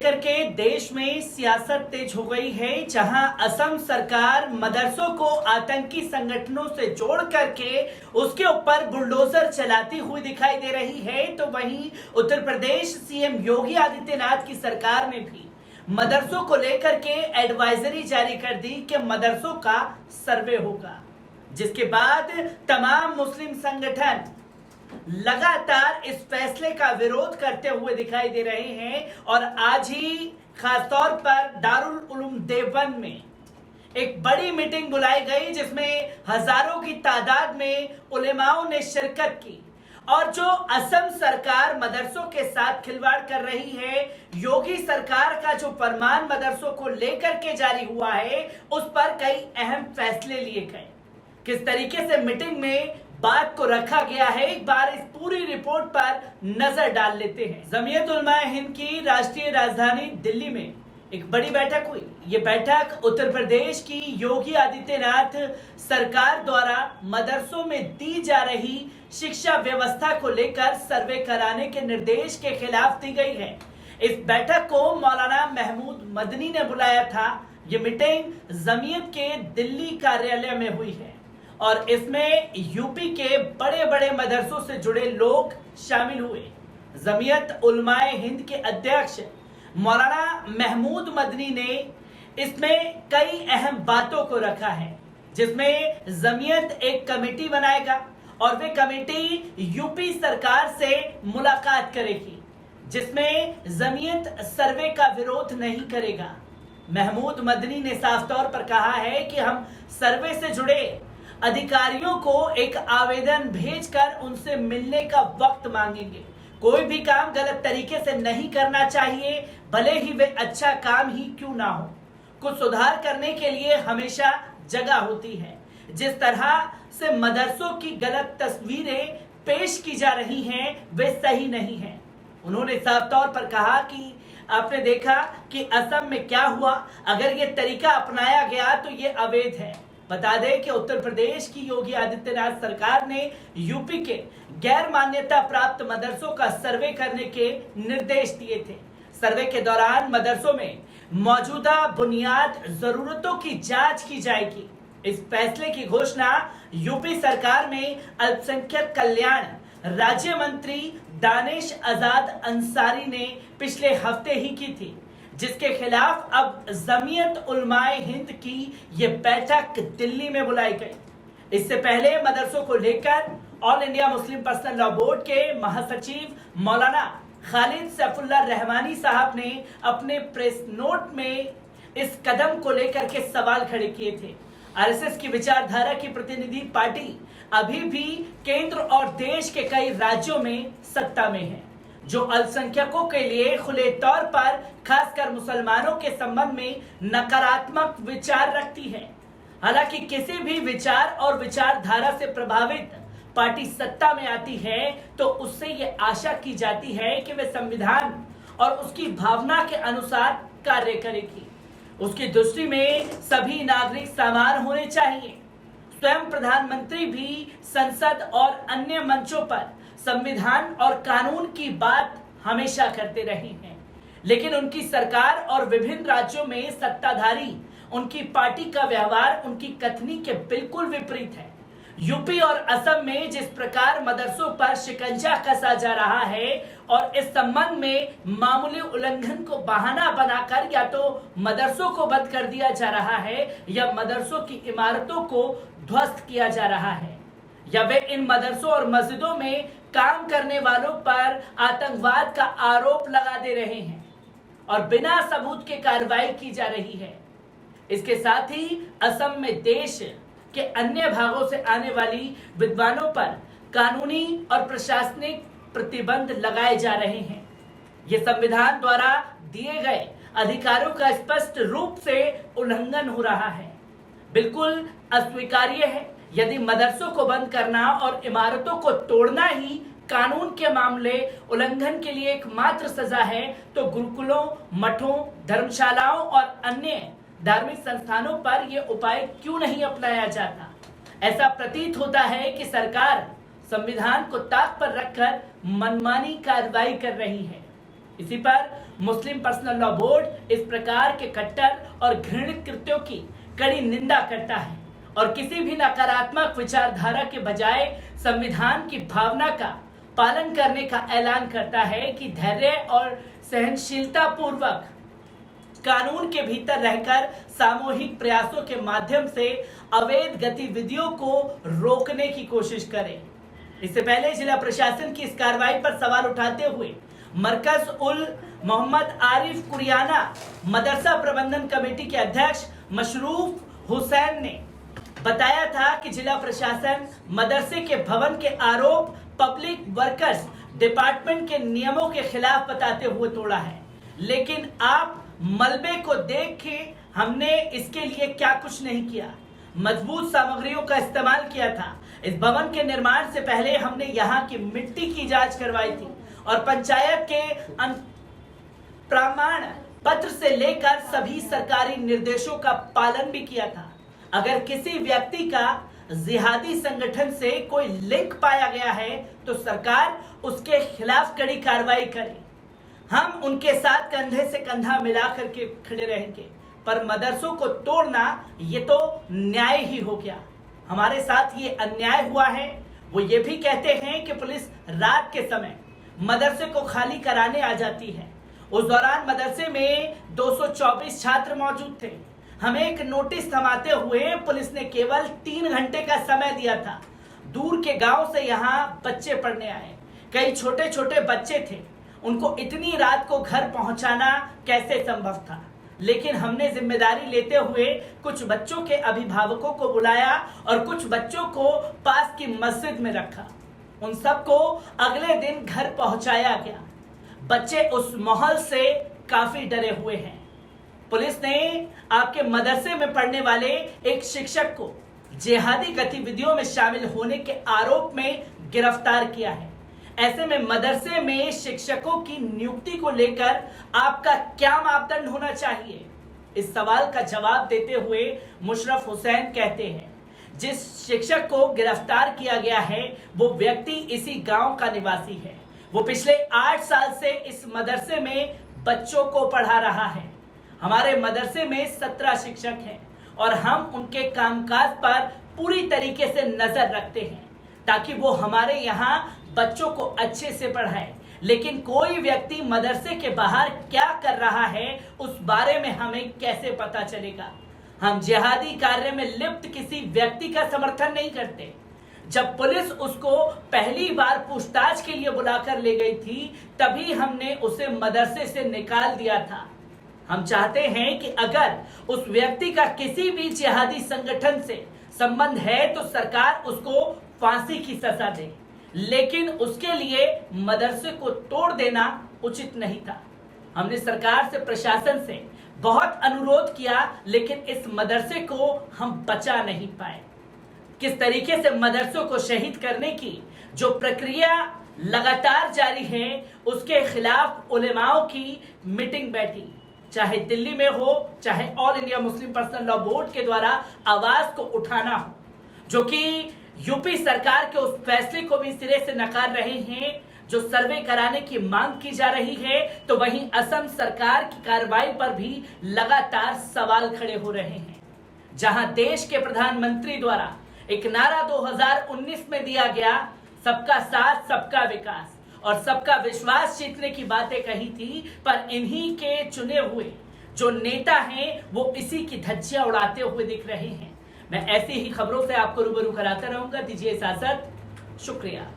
लेकर के देश में सियासत तेज हो गई है, जहां असम सरकार मदरसों को आतंकी संगठनों से जोड़ करके उसके ऊपर बुलडोजर चलाती हुई दिखाई दे रही है। तो वहीं उत्तर प्रदेश सीएम योगी आदित्यनाथ की सरकार ने भी मदरसों को लेकर के एडवाइजरी जारी कर दी कि मदरसों का सर्वे होगा, जिसके बाद तमाम मुस्लिम संगठन लगातार इस फैसले का विरोध करते हुए दिखाई दे रहे हैं। और आज ही खासतौर पर दारुल उलूम देवबंद में एक बड़ी मीटिंग बुलाई गई, जिसमें हजारों की तादाद में उलेमाओं ने शिरकत की। और जो असम सरकार मदरसों के साथ खिलवाड़ कर रही है, योगी सरकार का जो फरमान मदरसों को लेकर के जारी हुआ है, उस पर कई अहम फैसले लिए गए। किस तरीके से मीटिंग में बात को रखा गया है, एक बार इस पूरी रिपोर्ट पर नजर डाल लेते हैं। जमीयत उलमाए हिंद की राष्ट्रीय राजधानी दिल्ली में एक बड़ी बैठक हुई। ये बैठक उत्तर प्रदेश की योगी आदित्यनाथ सरकार द्वारा मदरसों में दी जा रही शिक्षा व्यवस्था को लेकर सर्वे कराने के निर्देश के खिलाफ दी गई है। इस बैठक को मौलाना महमूद मदनी ने बुलाया था। ये मीटिंग जमीयत के दिल्ली कार्यालय में हुई है और इसमें यूपी के बड़े बड़े मदरसों से जुड़े लोग शामिल हुए। जमीयत उलमाए हिंद के अध्यक्ष मौलाना महमूद मदनी ने इसमें कई अहम बातों को रखा है, जिसमें जमीयत एक कमेटी बनाएगा और वे कमेटी यूपी सरकार से मुलाकात करेगी, जिसमें जमीयत सर्वे का विरोध नहीं करेगा। महमूद मदनी ने साफ तौर पर कहा है कि हम सर्वे से जुड़े अधिकारियों को एक आवेदन भेजकर उनसे मिलने का वक्त मांगेंगे। कोई भी काम गलत तरीके से नहीं करना चाहिए, भले ही वे अच्छा काम ही क्यों ना हो। कुछ सुधार करने के लिए हमेशा जगह होती है। जिस तरह से मदरसों की गलत तस्वीरें पेश की जा रही हैं, वे सही नहीं हैं। उन्होंने साफ तौर पर कहा कि आपने देखा कि असम में क्या हुआ, अगर ये तरीका अपनाया गया तो ये अवैध है। बता दें कि उत्तर प्रदेश की योगी आदित्यनाथ सरकार ने यूपी के गैर मान्यता प्राप्त मदरसों का सर्वे करने के निर्देश दिए थे। सर्वे के दौरान मदरसों में मौजूदा बुनियाद जरूरतों की जांच की जाएगी। इस फैसले की घोषणा यूपी सरकार में अल्पसंख्यक कल्याण राज्य मंत्री दानिश आजाद अंसारी ने पिछले हफ्ते ही की थी, जिसके खिलाफ अब जमीयत उलमाए हिंद की ये बैठक दिल्ली में बुलाई गई। इससे पहले मदरसों को लेकर all India Muslim personal law board के महासचिव मौलाना खालिद सैफुल्ला रहमानी साहब ने अपने प्रेस नोट में इस कदम को लेकर के सवाल खड़े किए थे। आरएसएस की विचारधारा की प्रतिनिधि पार्टी अभी भी केंद्र और देश के कई राज्यों में सत्ता में है, जो अल्पसंख्यकों के लिए खुले तौर पर खासकर मुसलमानों के संबंध में नकारात्मक विचार रखती है। हालांकि किसी भी विचार और विचारधारा से प्रभावित पार्टी सत्ता में आती है तो उससे ये आशा की जाती है कि वे संविधान और उसकी भावना के अनुसार कार्य करेगी। उसकी दृष्टि में सभी नागरिक समान होने चाहिए। स्वयं प्रधानमंत्री भी संसद और अन्य मंचों पर संविधान और कानून की बात हमेशा करते रहे हैं, लेकिन उनकी सरकार और विभिन्न राज्यों में सत्ताधारी उनकी पार्टी का व्यवहार उनकी कथनी के बिल्कुल विपरीत है। यूपी और असम में जिस प्रकार मदरसों पर शिकंजा कसा जा रहा है और इस संबंध में मामूली उल्लंघन को बहाना बनाकर या तो मदरसों को बंद कर दिया जा रहा है या मदरसों की इमारतों को ध्वस्त किया जा रहा है, या वे इन मदरसों और मस्जिदों में काम करने वालों पर आतंकवाद का आरोप लगा दे रहे हैं और बिना सबूत के कार्रवाई की जा रही है। इसके साथ ही असम में देश के अन्य भागों से आने वाली विद्वानों पर कानूनी और प्रशासनिक प्रतिबंध लगाए जा रहे हैं। ये संविधान द्वारा दिए गए अधिकारों का स्पष्ट रूप से उल्लंघन हो रहा है। बिल्कुल अस्वीकार्य है। यदि मदरसों को बंद करना और इमारतों को तोड़ना ही कानून के मामले उल्लंघन के लिए एकमात्र सजा है, तो गुरुकुलों, मठों, धर्मशालाओं और अन्य धार्मिक संस्थानों पर यह उपाय क्यों नहीं अपनाया जाता? ऐसा प्रतीत होता है कि सरकार संविधान को ताक पर रखकर मनमानी कार्रवाई कर रही है। इसी पर मुस्लिम पर्सनल लॉ बोर्ड इस प्रकार के कट्टर और घृणित कृत्यों की कड़ी निंदा करता है और किसी भी नकारात्मक विचारधारा के बजाय संविधान की भावना का पालन करने का ऐलान करता है कि धैर्य और सहनशीलता पूर्वक कानून के भीतर रहकर सामूहिक प्रयासों के माध्यम से अवैध गतिविधियों को रोकने की कोशिश करें। इससे पहले जिला प्रशासन की इस कार्रवाई पर सवाल उठाते हुए मरकज उल मोहम्मद आरिफ कुरियाना मदरसा प्रबंधन कमेटी के अध्यक्ष मशरूफ हुसैन ने बताया था कि जिला प्रशासन मदरसे के भवन के आरोप पब्लिक वर्कर्स डिपार्टमेंट के नियमों के खिलाफ बताते हुए तोड़ा है, लेकिन आप मलबे को देख के हमने इसके लिए क्या कुछ नहीं किया। मजबूत सामग्रियों का इस्तेमाल किया था। इस भवन के निर्माण से पहले हमने यहाँ की मिट्टी की जांच करवाई थी और पंचायत के प्रमाण पत्र से लेकर सभी सरकारी निर्देशों का पालन भी किया था। अगर किसी व्यक्ति का जिहादी संगठन से कोई लिंक पाया गया है तो सरकार उसके खिलाफ कड़ी कार्रवाई करे। हम उनके साथ कंधे से कंधा मिला करके खड़े रहेंगे, पर मदरसों को तोड़ना ये तो न्याय ही हो गया। हमारे साथ ये अन्याय हुआ है। वो ये भी कहते हैं कि पुलिस रात के समय मदरसे को खाली कराने आ जाती है। उस दौरान मदरसे में 224 छात्र मौजूद थे। हमें एक नोटिस थमाते हुए पुलिस ने केवल 3 घंटे का समय दिया था। दूर के गांव से यहाँ बच्चे पढ़ने आए, कई छोटे छोटे बच्चे थे। उनको इतनी रात को घर पहुंचाना कैसे संभव था, लेकिन हमने जिम्मेदारी लेते हुए कुछ बच्चों के अभिभावकों को बुलाया और कुछ बच्चों को पास की मस्जिद में रखा। उन सबको अगले दिन घर पहुंचाया गया। बच्चे उस माहौल से काफी डरे हुए हैं। पुलिस ने आपके मदरसे में पढ़ने वाले एक शिक्षक को जिहादी गतिविधियों में शामिल होने के आरोप में गिरफ्तार किया है। ऐसे में मदरसे में शिक्षकों की नियुक्ति को लेकर आपका क्या मापदंड होना चाहिए? इस सवाल का जवाब देते हुए मुशर्रफ हुसैन कहते हैं, जिस शिक्षक को गिरफ्तार किया गया है वो व्यक्ति इसी गांव का निवासी है। वो पिछले 8 साल से इस मदरसे में बच्चों को पढ़ा रहा है। हमारे मदरसे में 17 शिक्षक हैं और हम उनके कामकाज पर पूरी तरीके से नजर रखते हैं ताकि वो हमारे यहाँ बच्चों को अच्छे से पढ़ाए। लेकिन कोई व्यक्ति मदरसे के बाहर क्या कर रहा है उस बारे में हमें कैसे पता चलेगा? हम जिहादी कार्य में लिप्त किसी व्यक्ति का समर्थन नहीं करते। जब पुलिस उसको पहली बार पूछताछ के लिए बुलाकर ले गई थी तभी हमने उसे मदरसे से निकाल दिया था। हम चाहते हैं कि अगर उस व्यक्ति का किसी भी जिहादी संगठन से संबंध है तो सरकार उसको फांसी की सजा दे, लेकिन उसके लिए मदरसे को तोड़ देना उचित नहीं था। हमने सरकार से, प्रशासन से बहुत अनुरोध किया, लेकिन इस मदरसे को हम बचा नहीं पाए। किस तरीके से मदरसों को शहीद करने की जो प्रक्रिया लगातार जारी है उसके खिलाफ उलेमाओं की मीटिंग बैठी, चाहे दिल्ली में हो चाहे all India Muslim personal law board के द्वारा आवाज को उठाना हो, जो कि यूपी सरकार के उस फैसले को भी सिरे से नकार रहे हैं जो सर्वे कराने की मांग की जा रही है, तो वहीं असम सरकार की कार्रवाई पर भी लगातार सवाल खड़े हो रहे हैं। जहां देश के प्रधानमंत्री द्वारा एक नारा 2019 में दिया गया, सबका साथ सबका विकास और सबका विश्वास जीतने की बातें कही थी, पर इन्हीं के चुने हुए जो नेता हैं वो इसी की धज्जियां उड़ाते हुए दिख रहे हैं। मैं ऐसी ही खबरों से आपको रूबरू कराता रहूंगा। दीजिए इजाजत, शुक्रिया।